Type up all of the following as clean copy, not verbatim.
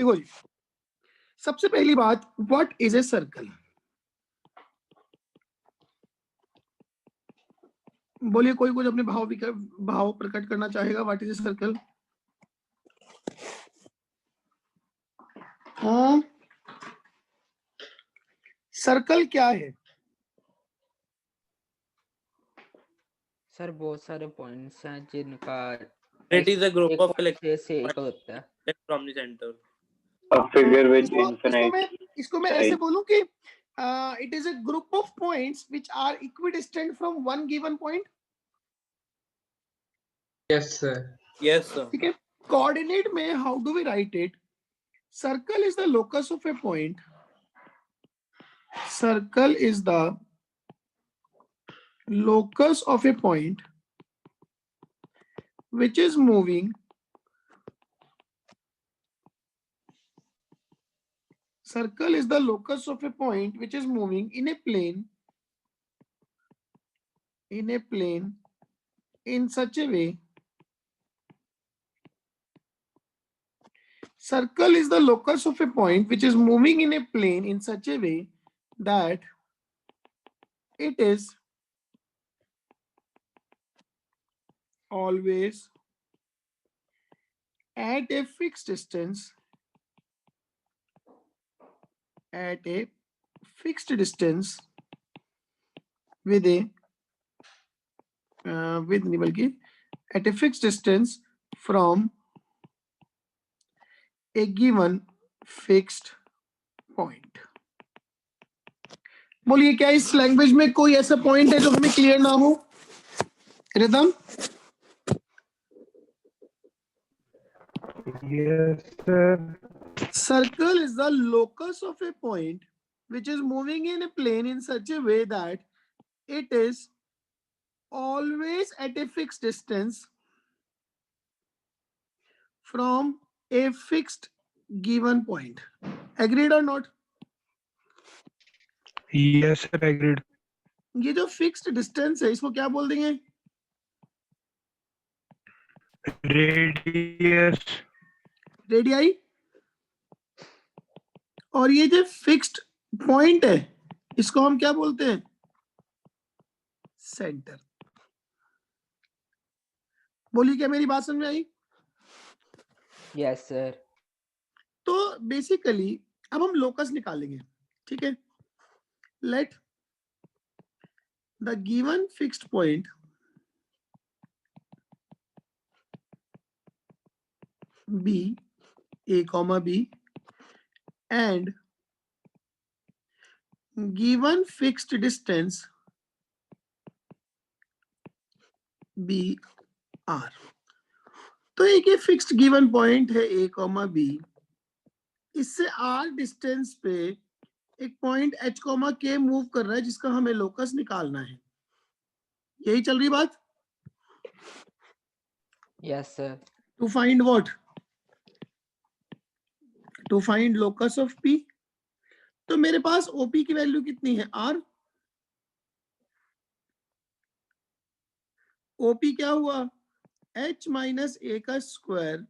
देखो जी, सबसे पहली बात, व्हाट इज ए सर्कल? बोलिए, कोई कुछ अपने भाव प्रकट करना चाहेगा? What is a circle? हाँ, सर्कल क्या है? सर बहुत सारे पॉइंट्स हैं जिनका It is a group एक of point से एक होता है। from the center. A figure with infinite इसको मैं ऐसे बोलूं कि it is a group of points which are equidistant from one given point. Yes, sir. Yes, sir. ठीक है, कोऑर्डिनेट में how do we write it? Circle is the locus of a point. Circle is the locus of a point which is moving circle is the locus of a point which is moving in a plane in such a way. Circle is the locus of a point which is moving in a plane in such a way that it is always at a fixed distance with a at a fixed distance from a given fixed point. बोलिए, क्या इस language में कोई ऐसा point है जो हमें clear ना हो? Rhythm? Yes, sir. Circle is the locus of a point which is moving in a plane in such a way that it is always at a fixed distance from a fixed given point. Agreed or not? Yes, sir. Agreed. ये जो fixed distance है इसको क्या बोल देंगे? Radius. Radii. और ये जो फिक्स्ड पॉइंट है इसको हम क्या बोलते हैं? सेंटर. बोलिए, क्या मेरी बात समझ में आई? Yes sir. तो बेसिकली अब हम लोकस निकालेंगे. ठीक है, let the given fixed point be a comma b and given fixed distance b r. तो एक ये फिक्स्ड गिवन पॉइंट है a comma b, इससे r डिस्टेंस पे एक point h comma k move कर रहा है जिसका हमें लोकस निकालना है. यही चल रही बात? Yes sir. To find what? To find locus of p. तो मेरे पास OP की वैल्यू कितनी है? r. OP क्या हुआ? h माइनस a का square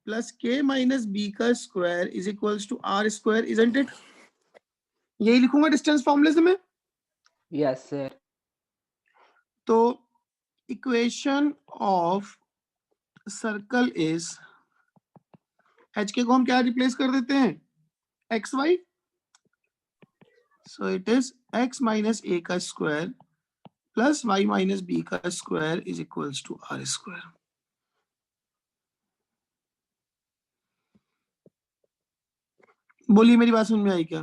plus k minus b का square is equals to r square. Isn't it? यही लिखूंगा डिस्टेंस फॉर्मूले से मैं. Yes sir. तो equation of circle is, h के को हम क्या रिप्लेस कर देते हैं? X y. So it is x minus a का square plus y minus b का square is equals to r square. बोलिए, मेरी बात समझ में आई क्या?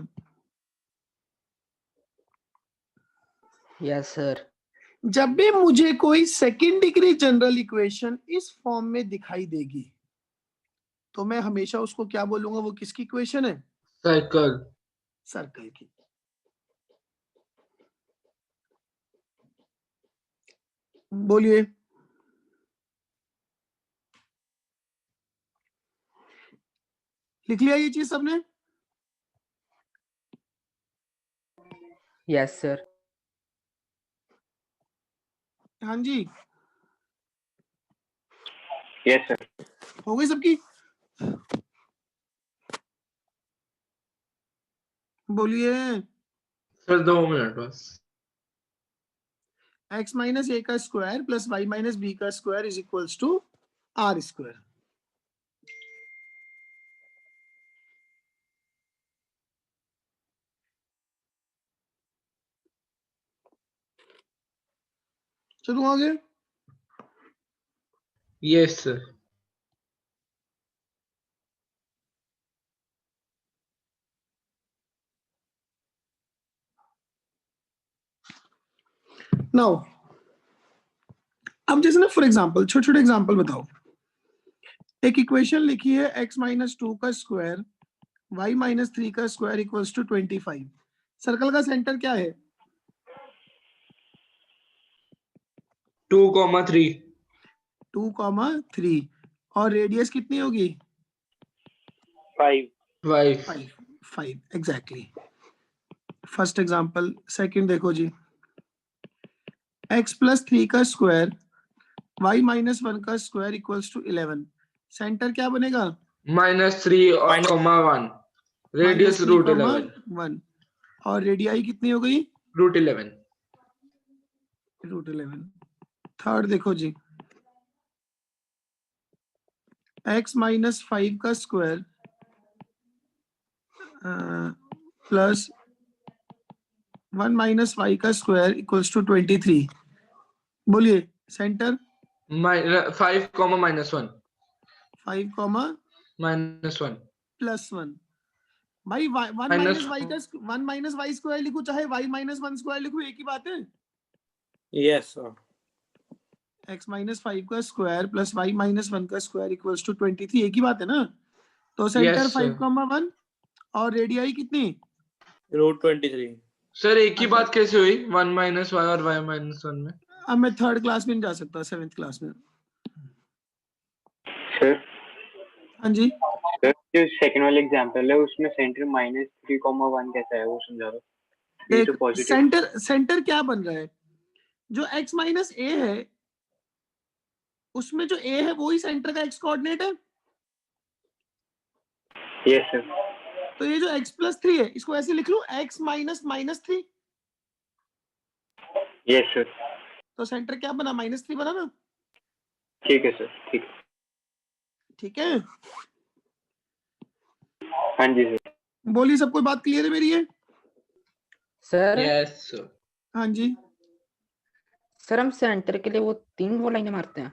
Yes sir. जब भी मुझे कोई सेकेंड डिग्री जनरल इक्वेशन इस फॉर्म में दिखाई देगी तो मैं हमेशा उसको क्या बोलूंगा? वो किसकी इक्वेशन है? Circle. सर्कल की. बोलिए, लिख लिया ये चीज सबने? Yes sir. हाँ जी, Yes, sir. हो गई सबकी? बोलिए। सर 2 मिनट बस। x माइनस ए का square plus y minus b का square is equals to r square. चलो आगे। Yes sir. नाउ अब जैसे ना फॉर एग्जांपल छोटे छोटे एग्जांपल बताओ। एक इक्वेशन लिखी है x माइनस 2 का स्क्वायर y माइनस 3 का स्क्वायर इक्वल्स टू 25। सर्कल का सेंटर क्या है? 2,3। 2,3 और रेडियस कितनी होगी? 5. 5। 5 एग्जैक्टली। First example. सेकंड देखो जी, x प्लस 3 का स्क्वायर y माइनस 1 का स्क्वायर इक्वल्स टू 11। सेंटर क्या बनेगा? -3 और Minus- -1। रेडियस √11। 1 और रेडियाई कितनी हो गई? √11। √11। थर्ड देखो जी, x माइनस 5 का स्क्वायर प्लस 1 माइनस y का स्क्वायर इक्वल्स टू 23। बोलिए सेंटर। 5, -1। 5 कॉमा -1। प्लस 1। भाई 1 माइनस y का 1 माइनस y स्क्वायर लिखूं चाहे y माइनस 1 स्क्वायर लिखूं एक ही बात है। Yes, sir. x माइनस 5 का स्क्वायर प्लस y माइनस 1 का स्क्वायर इक्वल्स टू 23 एक ही बात है ना। तो सेंटर Yes, sir. 5,1 और रेडियाई कितनी? Root 23. सर एक ही बात कैसे हुई 1 - y और y - 1 में? अब मैं थर्ड क्लास में नहीं जा सकता, 7th क्लास में। सर हाँ जी, सर जो सेकंड वाला एग्जांपल है उसमें सेंटर -3,1 कैसा है वो समझा दो। ये देख तो पॉजिटिव। सेंटर क्या बन रहा है? जो x माइनस ए है उसमें जो a है वो ही सेंटर का x कोऑर्डिनेट है। Yes sir. तो ये जो x प्लस 3 है इसको ऐसे लिख लूं x माइनस -3। Yes sir. तो सेंटर क्या बना? -3 बना ना। ठीक है सर, ठीक है। ठीक है, हाँ जी सर। बोलिए सब कोई बात क्लियर है मेरी? है सर यस सर। हाँ जी। सर हम सेंटर के लिए वो 3 वो लाइनें मारते हैं,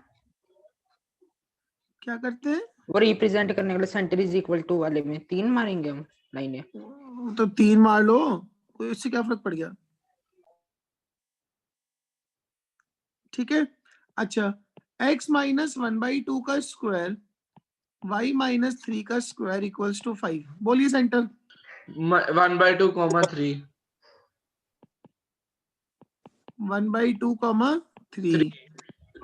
क्या करते हैं? वो रिप्रेजेंट करने के लिए सेंटर इज इक्वल टू वाले में 3 मारेंगे हम लाइनें। तो 3 मार लो, कोई इससे क्या फर्क पड़ गया? ठीक है। अच्छा, x माइनस 1/2 का स्क्वायर y माइनस 3 का स्क्वायर इक्वल्स टू 5। बोलिए सेंटर। 1/2, 3। 1/2, 3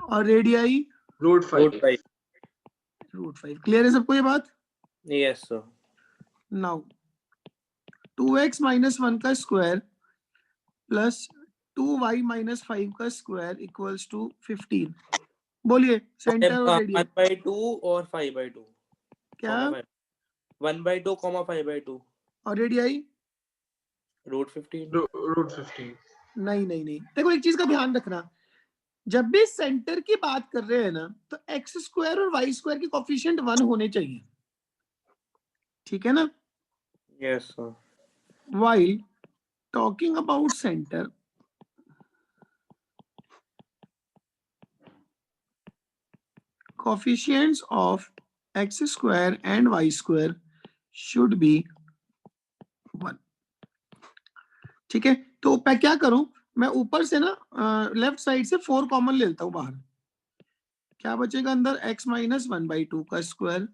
और रेडियाई √5। Root 5. √5। क्लियर है सबको ये बात? Yes, sir. Now 2x minus 1 का स्क्वायर प्लस 2y माइनस 5 का स्क्वायर इक्वल्स टू 15। बोलिए सेंटर और रेडियस 1/2 और 5/2. क्या? 1/2, 5/2. और रेडियाई √15. √15। नहीं नहीं नहीं, देखो एक चीज का ध्यान रखना, जब भी सेंटर की बात कर रहे हैं ना तो एक्स स्क्वायर और वाई स्क्वायर के कोफिशिएंट 1 होने चाहिए। ठीक है ना? Yes, sir. While talking about center, coefficients of x square and y square should be 1। ठीक है, तो मैं क्या करूं, मैं ऊपर से ना लेफ्ट साइड से 4 कॉमन ले लेता हूं बाहर। क्या बचेगा अंदर? x माइनस 1/2 का स्क्वायर,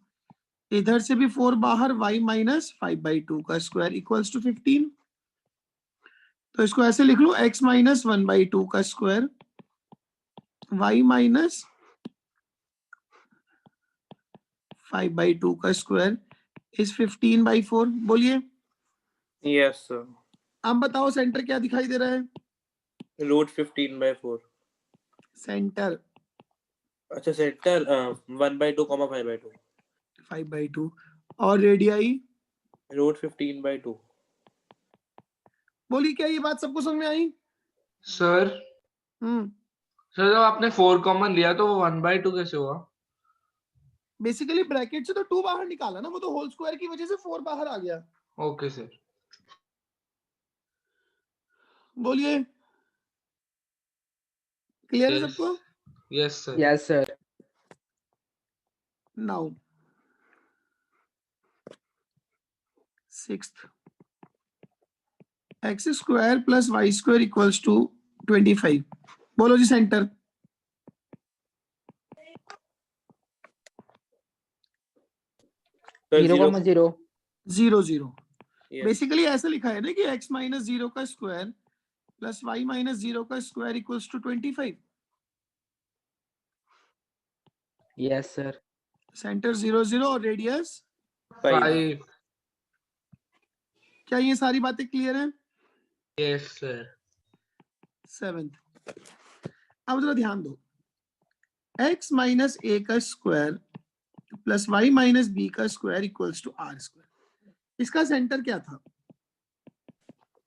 इधर से भी 4 बाहर, y माइनस 5/2 का स्क्वायर इक्वल्स टू 15। तो इसको ऐसे लिख लो x माइनस 1/2 का स्क्वायर y माइनस 5/2 का स्क्वायर इज 15/4। बोलिए। Yes, sir. अब बताओ सेंटर क्या दिखाई दे रहा है? √15/4. सेंटर अच्छा, सेंटर 1/2, 5/2. 5/2 और रेडियाई √15/2. बोलिए क्या ये बात सबको समझ में आई? सर हम्म सर जब आपने 4 कॉमन लिया तो वो 1/2 कैसे हुआ? बेसिकली ब्रैकेट से तो 2 बाहर निकाला ना, वो तो होल स्क्वायर की वजह से 4 बाहर आ गया। Okay sir. बोलिए क्लियर है यस सबको? Yes sir. Yes, sir. Now sixth, x square plus y square equals to 25। बोलो जी सेंटर। सर 0,0. 0 0। Yes. बेसिकली ऐसा लिखा है ना कि x माइनस 0 का स्क्वायर प्लस y माइनस 0 का square equals to 25। Yes, sir. Center 0 0 और रेडियस। 5. 5 क्या ये सारी बातें क्लियर हैं? Yes sir. 7th, अब जरा ध्यान दो, x माइनस a का square plus y minus b का square equals to r square. इसका सेंटर क्या था?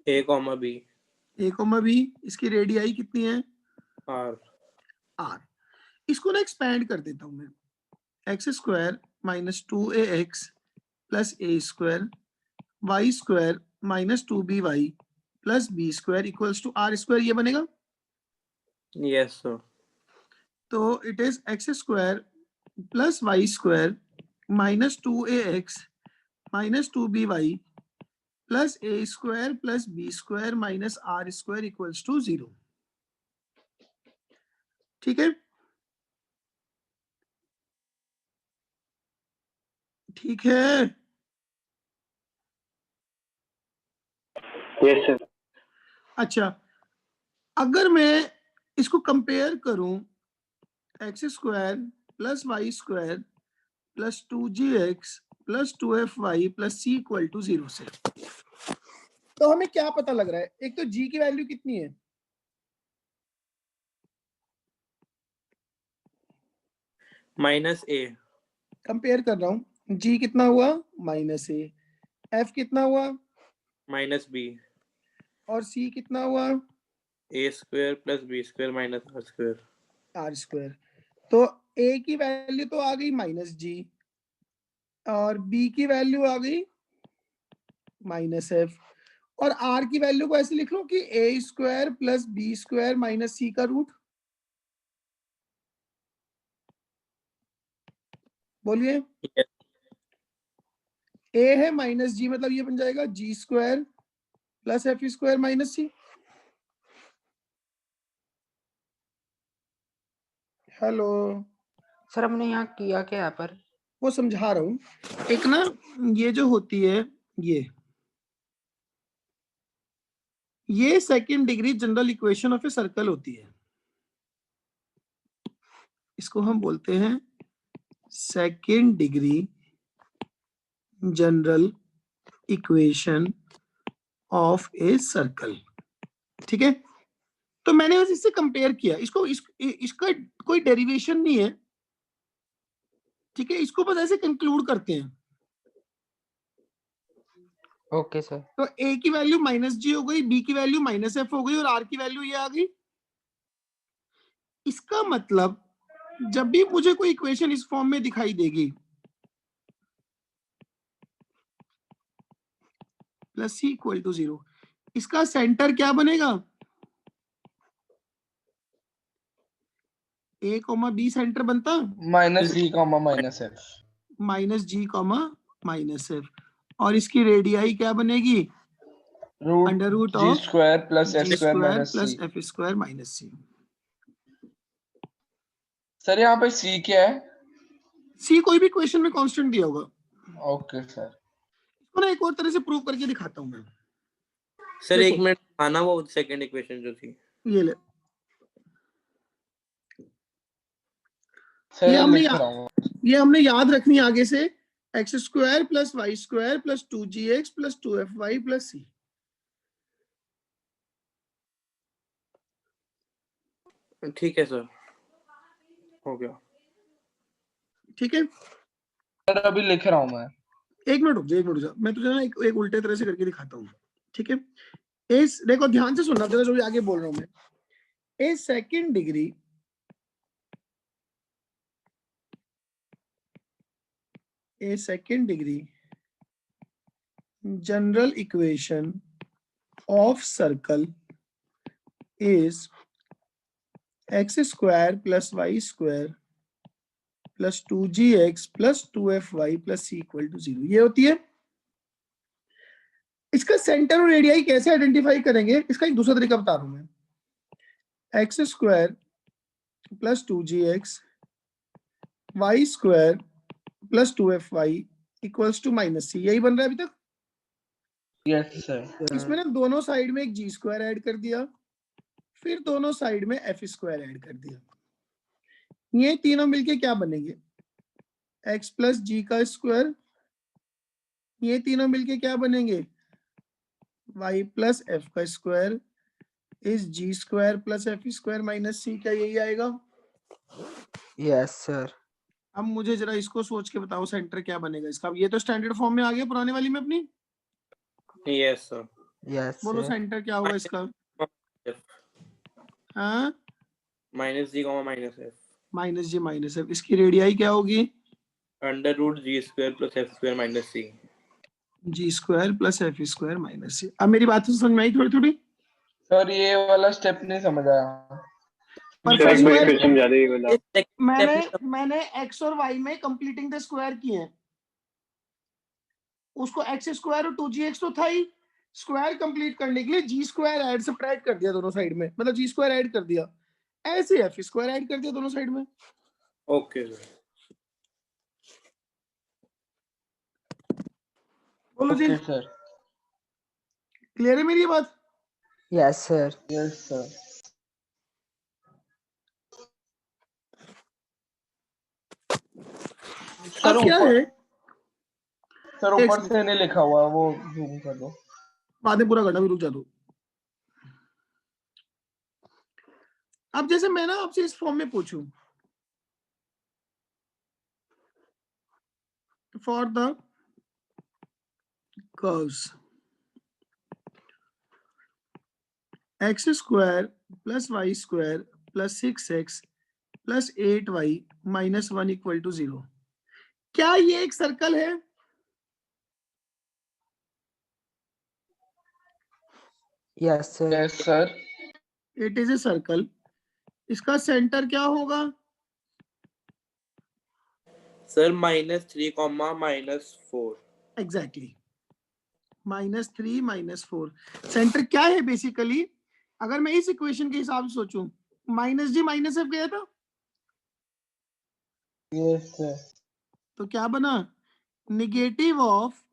A, B. a comma b। इसकी रेडियाई कितनी है? R. r। इसको ना एक्सपैंड कर देता हूं मैं, x square minus 2ax plus a square y square minus 2by plus b square equals to r square, ये बनेगा। Yes, sir. तो it is x square plus y square minus 2ax minus 2by plus a square plus b square minus r square equals to 0। ठीक है, ठीक है। Yes sir. अच्छा, अगर मैं इसको कंपेयर करूं x square plus y square plus 2gx plus 2fy plus c equal to 0 से, तो हमें क्या पता लग रहा है? एक तो g की वैल्यू कितनी है? Minus A. कंपेयर कर रहा हूं, g कितना हुआ? Minus a। f कितना हुआ? Minus B. और c कितना हुआ? A square plus B square minus R square. r square. तो a की वैल्यू तो आ गई माइनस g और b की वैल्यू आ गई माइनस f, और r की वैल्यू को ऐसे लिख लो कि a square plus b square minus c का रूट। बोलिए। Yes. a है माइनस g, मतलब ये बन जाएगा g square plus f square minus c. Hello, sir हमने यहाँ किया क्या यहाँ पर? वो समझा रहा हूं। एक ना ये जो होती है, ये second degree general equation of a circle होती है। इसको हम बोलते हैं second degree general equation of a circle. ठीक है, तो मैंने बस इससे कंपेयर किया इसको, इसका कोई डेरिवेशन नहीं है। ठीक है, इसको बस ऐसे कंक्लूड करते हैं। Okay sir. तो a की वैल्यू माइनस जी हो गई, b की वैल्यू माइनस एफ हो गई और r की वैल्यू ये आ गई। इसका मतलब जब भी मुझे कोई इक्वेशन इस फॉर्म में दिखाई देगी, प्लस सी इक्वल टू 0, इसका सेंटर क्या बनेगा? a कॉमा b सेंटर बनता minus g comma minus f. Minus g comma minus f, और इसकी रेडियाई क्या बनेगी? Under root g of square plus f g square square minus plus c. F square minus c. Sir यहाँ पे सी क्या है? सी कोई भी क्वेश्चन में कांस्टेंट दिया होगा। Okay sir. इसको ना एक और तरह से प्रूव करके दिखाता हूं मैं। सर एक देखो। मिनट आना, वो सेकंड इक्वेशन जो थी। ये ले, सर ये हमने लिख रहा हूँ। ये हमने याद रखनी है आगे से, x square plus y square plus 2gx plus 2fy plus c. ठीक है सर, हो गया। ठीक है, सर अभी लिख रहा हूँ मैं। एक मिनट रुक जा, मैं तुझे ना एक उल्टे तरह से करके दिखाता हूँ। ठीक है, इस देखो ध्यान से सुनना, जो भी आगे बोल रहा हूं मैं, a second degree general equation of circle is x square plus y square plus 2gx plus 2fy plus c equal to 0। ये होती है। इसका सेंटर और रेडियाई कैसे आइडेंटिफाई करेंगे, इसका एक दूसरा तरीका बता रहा हूं मैं। X square plus 2gx y square plus 2fy equals to minus c, यही बन रहा है अभी तक। Yes sir. इसमें ना दोनों साइड में एक जी स्क्वायर ऐड कर दिया, फिर दोनों साइड में एफ स्क्वायर ऐड कर दिया। ये तीनों मिलके क्या बनेंगे, एक्स प्लस जी का स्क्वायर। ये तीनों मिलके क्या बनेंगे, वाई प्लस एफ का square is g square plus f square minus c. क्या यही आएगा? Yes sir. अब मुझे जरा इसको सोच के बताओ सेंटर क्या बनेगा इसका। ये तो स्टैंडर्ड फॉर्म में आ गया पुराने वाली में अपनी। Yes, sir. यस बोलो सर। सेंटर क्या होगा इसका? F. हाँ, Minus g comma minus f. Minus g minus f. इसकी रेडियाई क्या होगी? Under root g square plus f square minus c. G square plus f square minus c. अब मेरी बात समझ में आई थोड़ी थोड़ी? सर ये वाला स्टेप नहीं समझ आया। पर सर एक बार स्क्वायर फिर समझा दे ये वाला। मैंने एक्स और वाई में कंप्लीटिंग द स्क्वायर किए हैं। उसको एक्स स्क्वायर और 2gx तो था ही, स्क्वायर कंप्लीट करने के लिए जी स्क्वायर ऐड सब्ट्रैक्ट कर दिया दोनों साइड में, मतलब जी स्क्वायर ऐड कर दिया, ऐसे एफ स्क्वायर ऐड कर दिया दोनों साइड में। Okay, sir. बोलो जी, ओके सर। क्लियर है मेरी ये बात? Yes sir. Yes sir. Sir अब क्या ऊपर है, सर एक ऊपर से नहीं लिखा हुआ, वो जूम कर दो। बाद में पूरा घटा भी रुक जा दो। अब जैसे मैं ना आपसे इस फॉर्म में पूछूं, for the curves x square plus y square plus 6x plus 8y minus 1 equal to 0, क्या ये एक सर्कल है? Yes sir. Yes sir. It is a circle. इसका सेंटर क्या होगा? Sir, minus 3 comma minus 4. Exactly, -3 -4। Center क्या है basically? अगर मैं इस इक्वेशन के हिसाब से सोचूं, माइनस जी माइनस एफ गया था, यस सर। तो क्या बना, negative of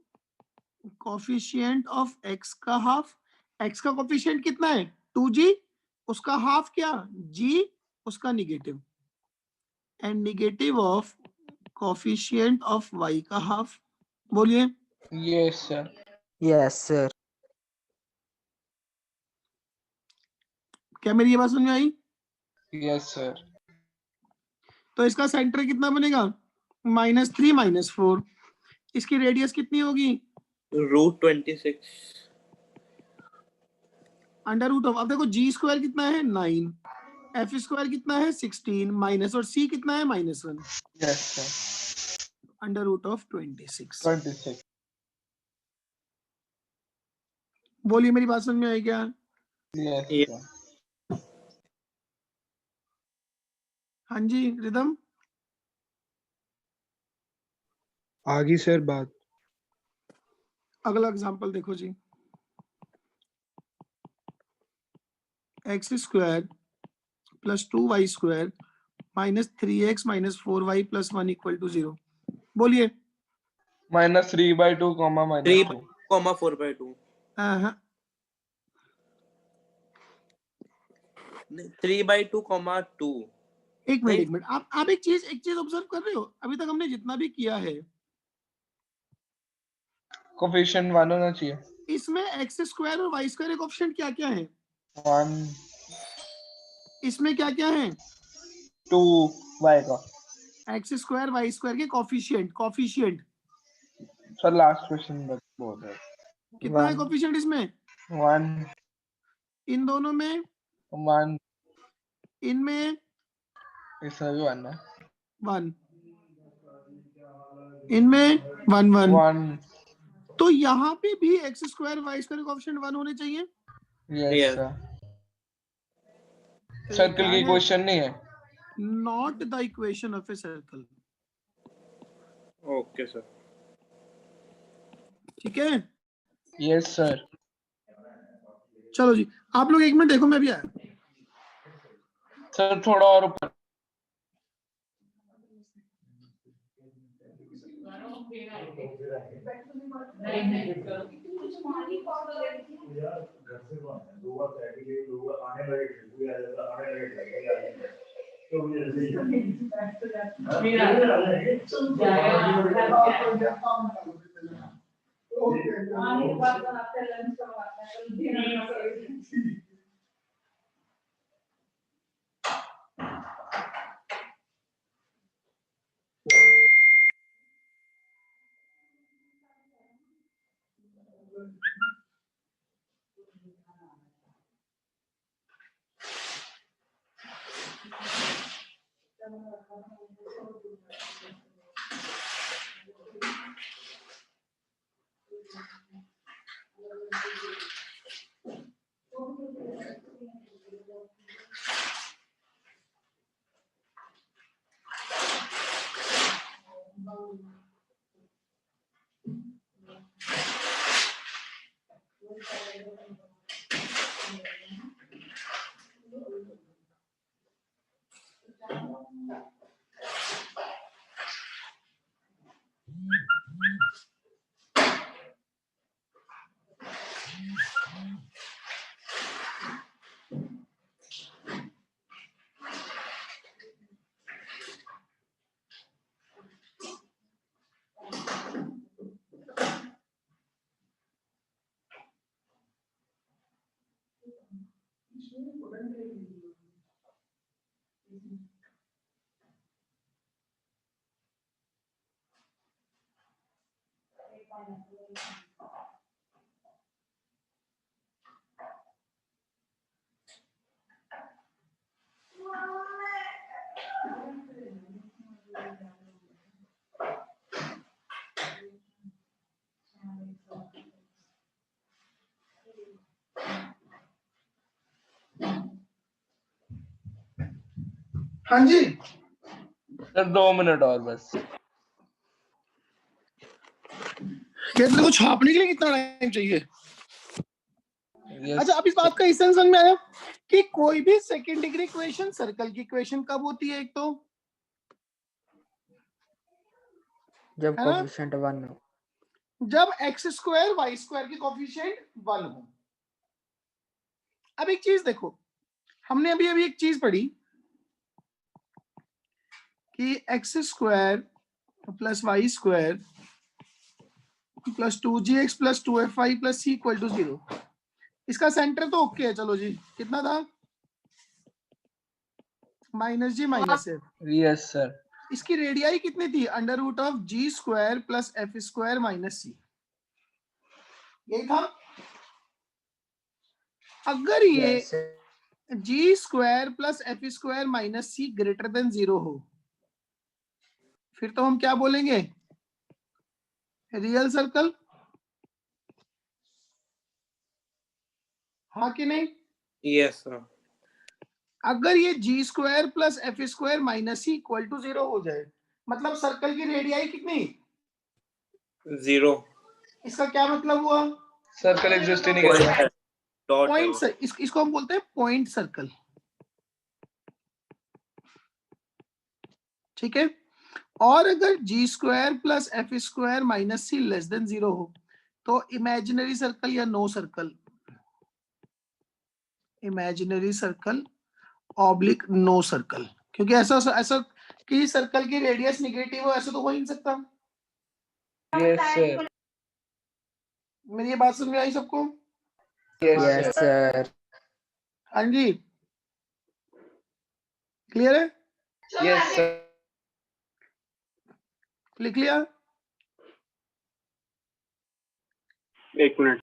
coefficient of x का हाफ। एक्स का कोफिशिएंट कितना है? 2g, उसका हाफ क्या, g, उसका negative, and negative of coefficient of y का हाफ। बोलिए। Yes sir. Yes sir. क्या मेरी ये बात समझ में आई? Yes sir. तो इसका सेंटर कितना बनेगा, -3 -4। इसकी रेडियस कितनी होगी? Root 26. अंडर रूट ऑफ, अब देखो जी स्क्वायर कितना है 9, एफ स्क्वायर कितना है 16, माइनस और सी कितना है -1, yes sir. Under root of 26। 26। बोलिए मेरी बात समझ में आई क्या? Yes Yes. सर। हाँ जी रिदम। आगे सर बात। अगला एग्जांपल देखो जी, x square plus 2y square minus 3x minus 4y plus 1 equal to 0। बोलिए। -3/2 comma 3 -2। comma 4/2. हाँ, 3/2 comma 2. एक मिनट आप एक चीज ऑब्जर्व कर रहे हो, अभी तक हमने जितना भी किया है कोफिशिएंट 1 होना चाहिए। इसमें एक्स स्क्वायर और वाई स्क्वायर के कोफिशिएंट क्या क्या है? 1 इसमें क्या क्या है? 2 y का। एक्स स्क्वायर वाई स्क्वायर के कोफिशिएंट सर लास्ट क्वेश्चन बोल रहे कितना है One. कोफिशिएंट इसमें? 1 इन दोनों में, 1 इनमें इसमें भी 1 है 1, इनमें 1 1। 1 तो यहाँ पे भी x square y square coefficient 1 होने चाहिए। Yes Yes. सर तो ये सर्कल क्या की है? क्वेश्चन नहीं है not the equation of a circle. Okay, sir. ठीक है, यस सर चलो जी, आप लोग 1 मिनट देखो, मैं भी आया। सर थोड़ा और ऊपर हाँ जी, सर 2 मिनट और बस तेरे को छापने के लिए कितना टाइम चाहिए? यस अच्छा, अब इस बात का हिस्सा समझ में आया कि कोई भी सेकंड डिग्री इक्वेशन सर्कल की इक्वेशन कब होती है? एक तो जब है ना, कोफिशिएंट 1 हो। जब एक्स स्क्वायर वाई स्क्वायर की कोफिशिएंट 1 हो। अब एक चीज देखो, हमने अभी अभी एक चीज पढ़ी कि x square plus y square plus 2gx plus 2fy plus c equal to 0। इसका सेंटर तो ओके है, चलो जी, कितना था? -g -f। यस सर इसकी रेडियाई कितनी थी? Under root of g square plus f square minus c, यही था। अगर ये yes g square plus f square minus c greater than 0 हो, फिर तो हम क्या बोलेंगे? Real circle. हाँ कि नहीं? Yes, sir. अगर ये g square plus f square minus c equal to 0 हो जाए, मतलब सर्कल की रेडियाई कितनी? 0. इसका क्या मतलब हुआ? सर्कल एग्जिस्ट ही नहीं Point करेगा है. Dot है पॉइंट वो. इसको हम बोलते हैं पॉइंट सर्कल। ठीक है, और अगर g square plus f square minus c less than 0 हो, तो इमेजिनरी सर्कल या no circle? Imaginary circle oblique no circle, क्योंकि ऐसा ऐसा कि सर्कल की रेडियस निगेटिव हो, ऐसा तो हो ही नहीं सकता। यस सर मेरी ये बात समझ में आई सबको? यस सर हाँ जी, क्लियर है? यस सर लिख लिया? 1 मिनट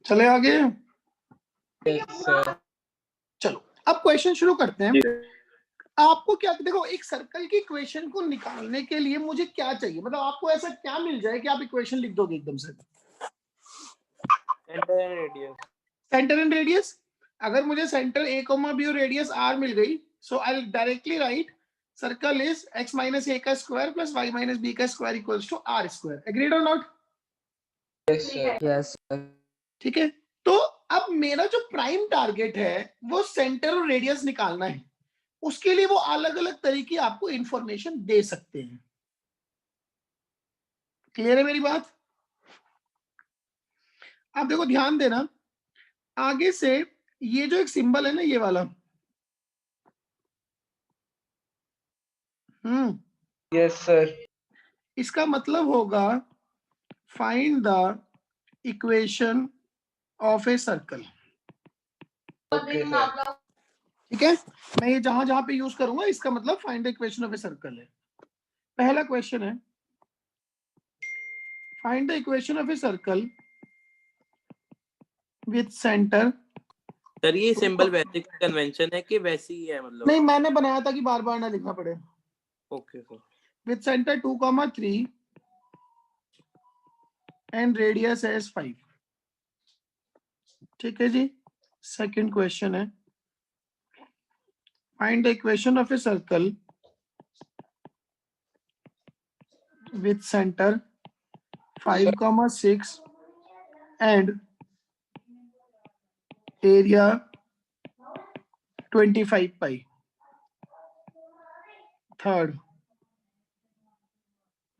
चले आगे। Yes, sir. चलो अब क्वेश्चन शुरू करते हैं। जी। आपको क्या देखो, एक सर्कल की इक्वेशन को निकालने के लिए मुझे क्या चाहिए, मतलब आपको ऐसा क्या मिल जाए कि आप इक्वेशन लिख दोगे एकदम से? Centre and radius. Centre and radius. अगर मुझे सेंटर a कॉमा बी और रेडियस r मिल गई, so I will directly write circle is x minus a का square plus y minus b का square equals to r square. Agreed और not? Yes, sir. Yes, sir. ठीक है, तो अब मेरा जो प्राइम टारगेट है वो सेंटर और रेडियस निकालना है। उसके लिए वो अलग अलग तरीके आपको इंफॉर्मेशन दे सकते हैं। क्लियर है मेरी बात? आप देखो ध्यान देना, आगे से ये जो एक सिंबल है ना, ये वाला, Yes, sir. इसका मतलब होगा find the equation of a circle. Okay, sir. ठीक है, मैं ये जहां जहां पे यूज करूंगा इसका मतलब find the equation of a circle है। पहला क्वेश्चन है find the equation of a circle with centre. Sir ये सिंबल वैसे कन्वेंशन है कि वैसी ही है मतलब? नहीं, मैंने बनाया था कि बार बार ना लिखना पड़े। Okay sir. With center 2,3 and radius as 5। ठीक है जी। सेकंड क्वेश्चन है find the equation of a circle with center 5,6 and area 25 pi. Third,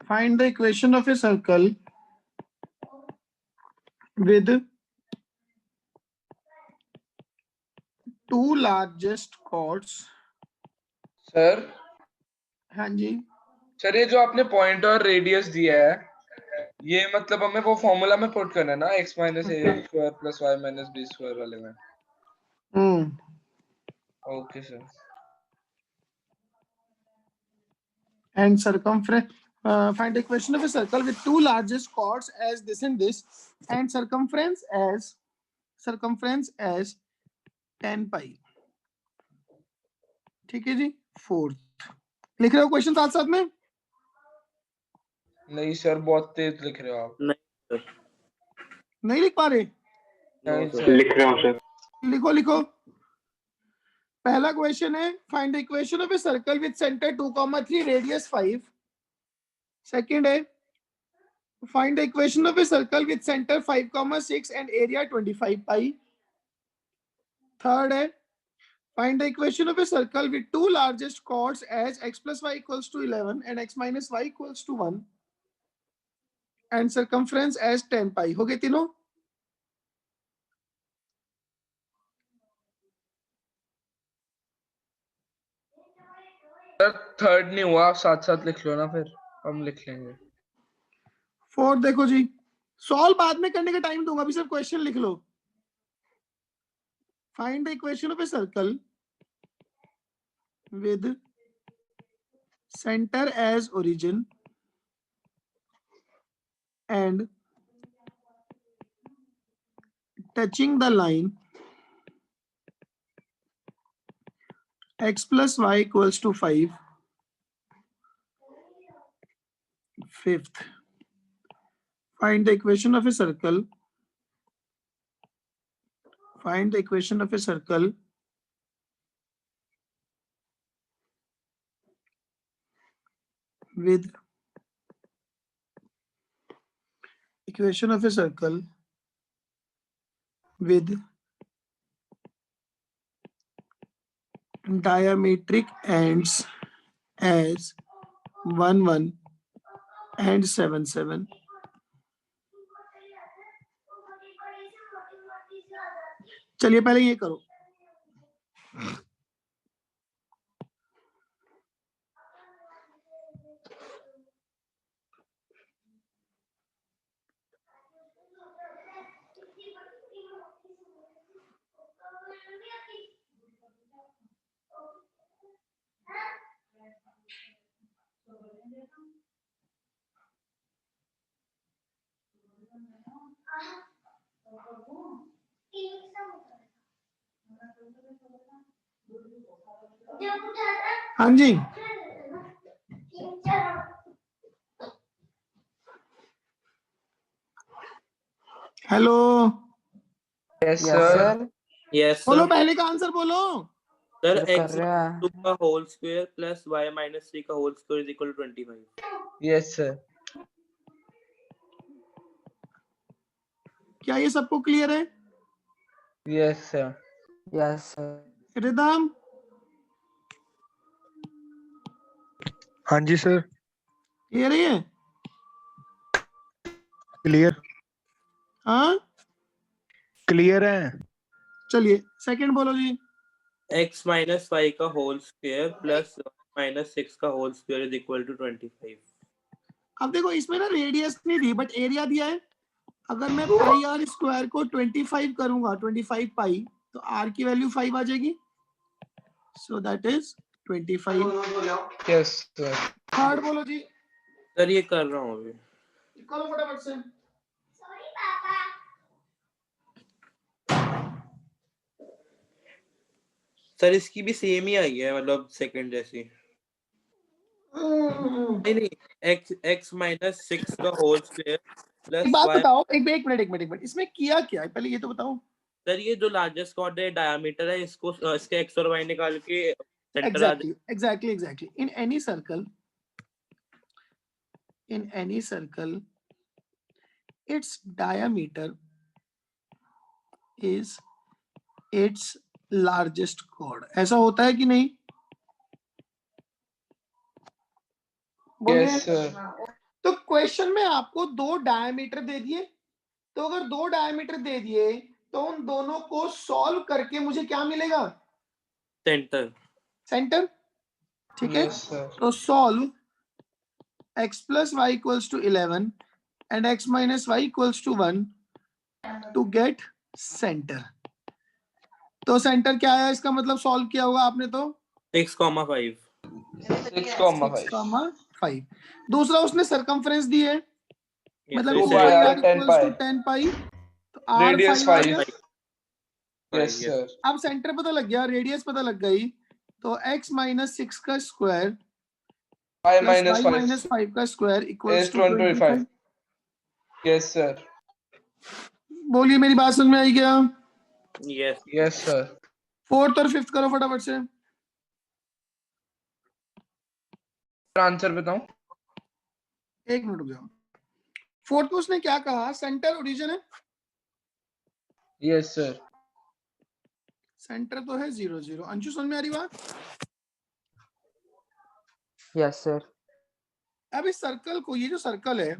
find the equation of a circle with two largest chords। Sir. हाँ जी, sir ये जो आपने point और radius दिया है, ये मतलब हमें वो फॉर्मूला में पुट करना है ना, x minus a square plus y minus b square वाले में। Okay sir. and circumference, find the equation of a circle with two largest chords as this and this, and circumference as 10 pi। ठीक है जी। Fourth, लिख रहे हो question साथ साथ में? नहीं सर, बहुत तेज लिख रहे हो आप। नहीं सर। नहीं लिख पा रहे? नहीं No, सर। लिख रहा हूँ सर। लिखो लिखो। पहला क्वेश्चन है find the equation of a circle with centre 2,3 radius 5। Second है find the equation of a circle with center 5,6 and area 25 pi। Third है find the equation of a circle with two largest chords as x plus y equals to 11 and x minus y equals to 1 and circumference as 10 pi। हो गए तीनों? Sir third नहीं हुआ, आप साथ साथ लिख लो ना, फिर हम लिख लेंगे। फोर्थ देखो जी, सॉल्व बाद में करने का टाइम दूंगा, अभी सिर्फ क्वेश्चन लिख लो। Find the equation of a circle with center as origin and touching the line x plus y equals to 5। Fifth, find the equation of a circle with diametric ends as 1 1 and 7 7। चलिए पहले ये करो। हाँ जी, hello, yes yes sir sir Yes, बोलो sir. पहले का answer बोलो। Sir, सर कर x रहा minus 2 का whole square plus y minus 3 का whole square is equal to 25. Yes sir क्या ये सबको क्लियर है? Yes sir yes sir rhythm, हाँ जी सर, क्लियर है? क्लियर हाँ, क्लियर है। चलिए सेकंड बोलो जी। x minus 5 का whole square plus y minus 6 का whole square is equal to 25. अब देखो इसमें ना रेडियस नहीं दी बट एरिया दिया है। अगर मैं पाई आर स्क्वायर को 25 करूंगा, 25 पाई, तो आर की वैल्यू 5 आ जाएगी। So that is 25। Yes sir third बोलो जी, सर ये कर रहा हूँ अभी। करो फटाफट से। सर इसकी भी सेम ही आई है, मतलब सेकंड जैसी। नहीं नहीं, x minus 6 का whole square plus एक बात y। बताओ, एक मिनट, इसमें किया क्या है पहले ये तो बताओ। सर ये जो लार्जेस्ट कॉर्ड है डायमीटर है, इसको इसके x और y निकाल के सेंटर आ जाए। Exactly. In any circle, its diameter is its largest chord. ऐसा होता है कि नहीं? बोलिए। यस सर तो क्वेश्चन में आपको दो डायमीटर दे दिए, तो अगर दो डायमीटर दे दिए तो उन दोनों को सॉल्व करके मुझे क्या मिलेगा? सेंटर। ठीक है, यस सर तो solve x plus y equals to 11 and x minus y equals to 1 to get center। तो सेंटर क्या है इसका मतलब सॉल्व किया होगा आपने तो 6,5। 6,5 दूसरा उसने सरकमफ्रेंस दी है, मतलब 2 2 pi pi r r 10 equals to pi 10 pi, तो आर रेडियस 5 आ गया। 5 यस सर अब सेंटर पता लग गया, रेडियस पता लग गई, तो x माइनस 6 का square 5 plus minus y 5 minus 5 का square equals is to 25 yes sir बोलिए मेरी बात समझ में आई क्या? यस यस सर फोर्थ और फिफ्थ करो फटाफट से। आंसर बताऊं? एक मिनट रुक जाओ। फोर्थ में उसने क्या कहा? सेंटर ओरिजिन है, यस सर सेंटर तो है 0 0। अंशु समझ में आ रही बात? यस सर अब इस सर्कल को, ये जो सर्कल है,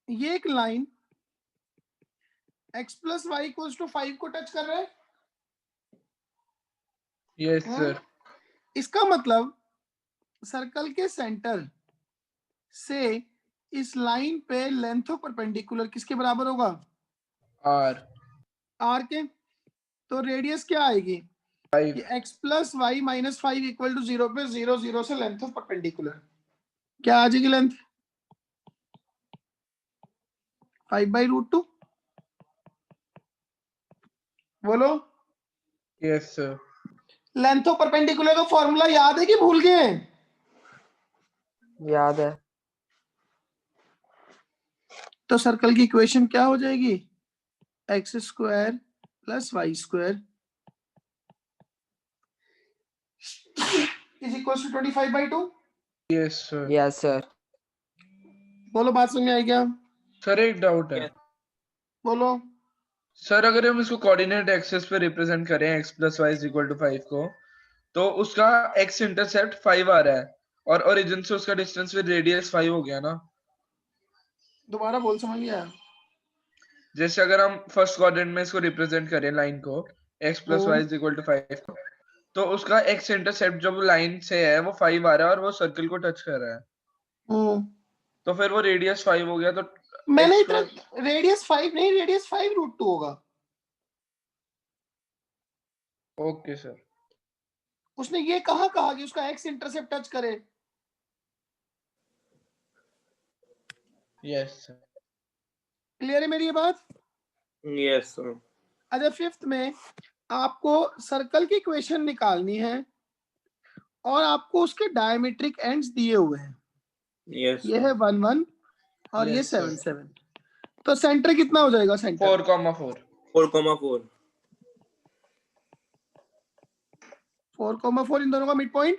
ये एक line x plus y equals to 5 को टच कर रहा है। यस सर इसका मतलब सर्कल के सेंटर से इस लाइन पे लेंथ ऑफ परपेंडिकुलर किसके बराबर होगा? आर आर के। तो रेडियस क्या आएगी? 5 कि x plus y minus 5 equal to 0 पे 0 0 से लेंथ ऑफ परपेंडिकुलर क्या आ जाएगी? लेंथ 5/√2। बोलो, yes sir length of perpendicular का फॉर्मूला याद है कि भूल गए? याद है तो सर्कल की इक्वेशन क्या हो जाएगी? X square plus y square is equal to 25/2। Yes sir yes sir बोलो, बात समझ में आई क्या? सर एक डाउट है Yes. बोलो। सर अगर हम इसको कोऑर्डिनेट एक्सिस पे रिप्रेजेंट करें x plus y is equal to 5 को, तो उसका x इंटरसेप्ट 5 आ रहा है और ओरिजिन से उसका डिस्टेंस फिर रेडियस 5 हो गया ना। दोबारा बोल, समझ गया? जैसे अगर हम फर्स्ट क्वाड्रेंट में इसको रिप्रेजेंट करें लाइन को x plus y is equal to 5, तो उसका x इंटरसेप्ट जब लाइन से है वो 5 आ रहा है और वो सर्कल को टच कर रहा है, तो फिर वो रेडियस 5 हो गया। तो मैंने x रेडियस 5 नहीं, रेडियस 5/2 होगा। ओके सर उसने ये कहा कि उसका एक्स इंटरसेप्ट टच करे। यस सर क्लियर है मेरी ये बात? Yes, sir. अच्छा, फिफ्थ में आपको सर्कल की इक्वेशन निकालनी है और आपको उसके डायमेट्रिक एंड्स दिए हुए हैं। Yes, ये sir. है 1 1 और ये Yes, sir. 7 7। तो सेंटर कितना हो जाएगा? सेंटर 4,4. 4,4. 4,4 इन दोनों का मिड पॉइंट।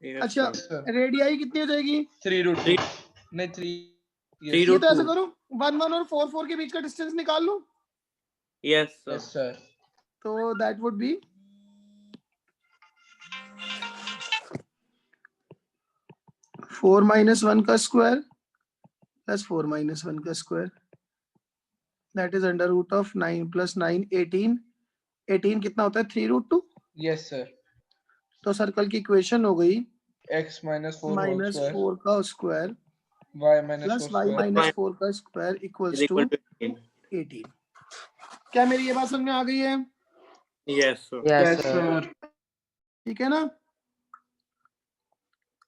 Yes, अच्छा, Yes, sir. रेडियाई कितनी हो जाएगी? 3√2. नहीं 3. Three Yes, ये root तो ऐसा 2. करो, 1 1 और 4 4 के बीच का डिस्टेंस निकाल लो। Yes, sir. yes, sir. तो दैट वुड बी 4 - 1 का स्क्वायर प्लस 4 - 1 का square, that is under root of 9 + 9 18। 18 कितना होता है? 3√2। Yes, sir. तो सर्कल की इक्वेशन हो गई X minus 4 whole square. -4 का square Y minus plus 4 y square. -4 का स्क्वायर Is equals to equal to 18. 18। क्या मेरी ये बात समझ में आ गई है? Yes, sir. Yes, Yes, sir. sir. ठीक है ना?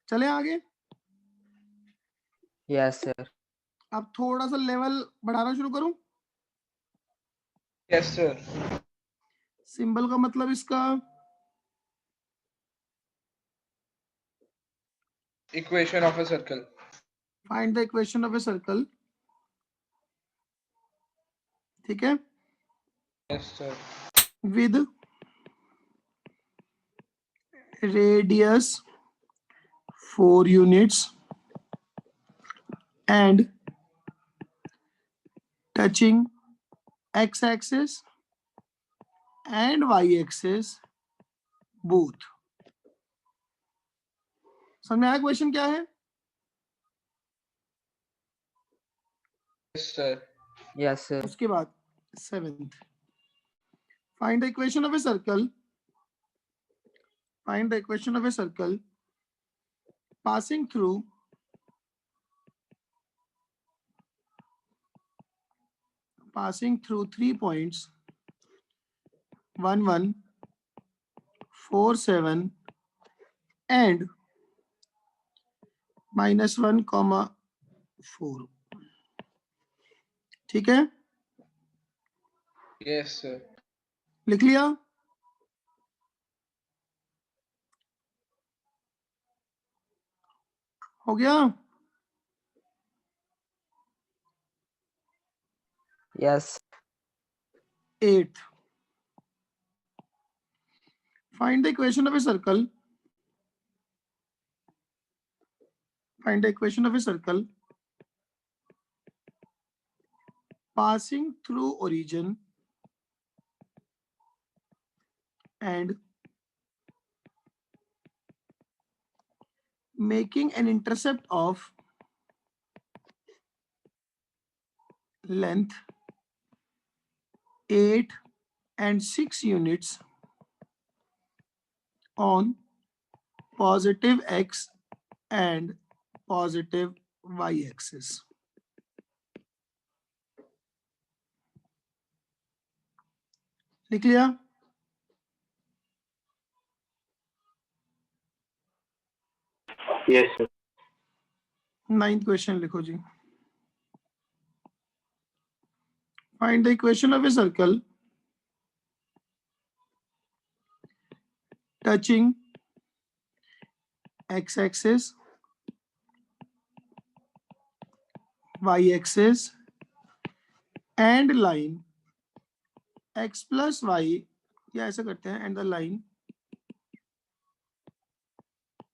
चले आगे। Yes, sir. अब थोड़ा सा लेवल बढ़ाना शुरू करूं। Yes, sir. सिंबल का मतलब इसका Equation of a circle. Find the equation of a circle. ठीक है, Yes, sir. With radius 4 units and touching x axis and y axis both। समझ में आया क्वेश्चन क्या है? Yes, sir. Yes, sir. उसके बाद 7th, find the equation of a circle. Find the equation of a circle passing through passing through 3 points 1 1 4 7 and -1, 4। ठीक है, Yes, sir. लिख लिया। हो गया। Yes. 8th, find the equation of a circle. Find the equation of a circle passing through origin and making an intercept of length 8 and 6 units on positive x and positive y axis। लिख लिया। Yes, sir. 9th question लिखो जी। Find the equation of a circle touching x axis y axis and line x plus y, या ऐसा करते हैं, and the line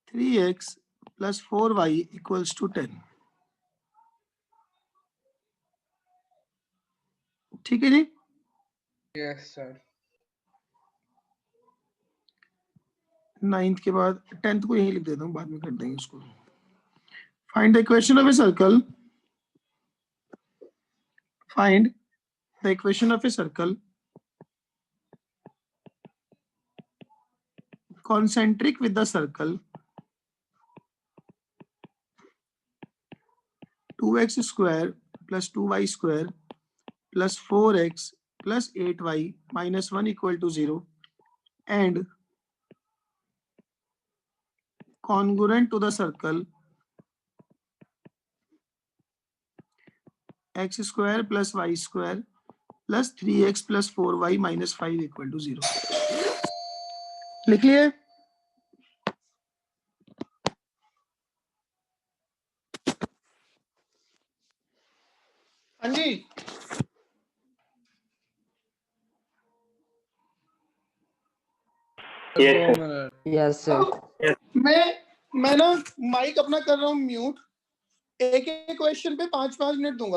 3x plus 4y equals to 10। ठीक है जी। Yes, sir. 9th के बाद 10th को यहीं लिख देता हूँ, बाद में कर देंगे उसको। Find the equation of a circle. Find the equation of a circle concentric with the circle 2x square plus 2y square plus 4x plus 8y minus 1 equal to 0 and congruent to the circle x square plus y square plus 3x plus 4y minus 5 equal to 0। लिख लिए? हाँ जी, Yes, दो sir. मिनट। Yes sir. मैं ना mic अपना कर रहा हूँ म्यूट, एक एक क्वेश्चन पे 5-5 मिनट दूंगा।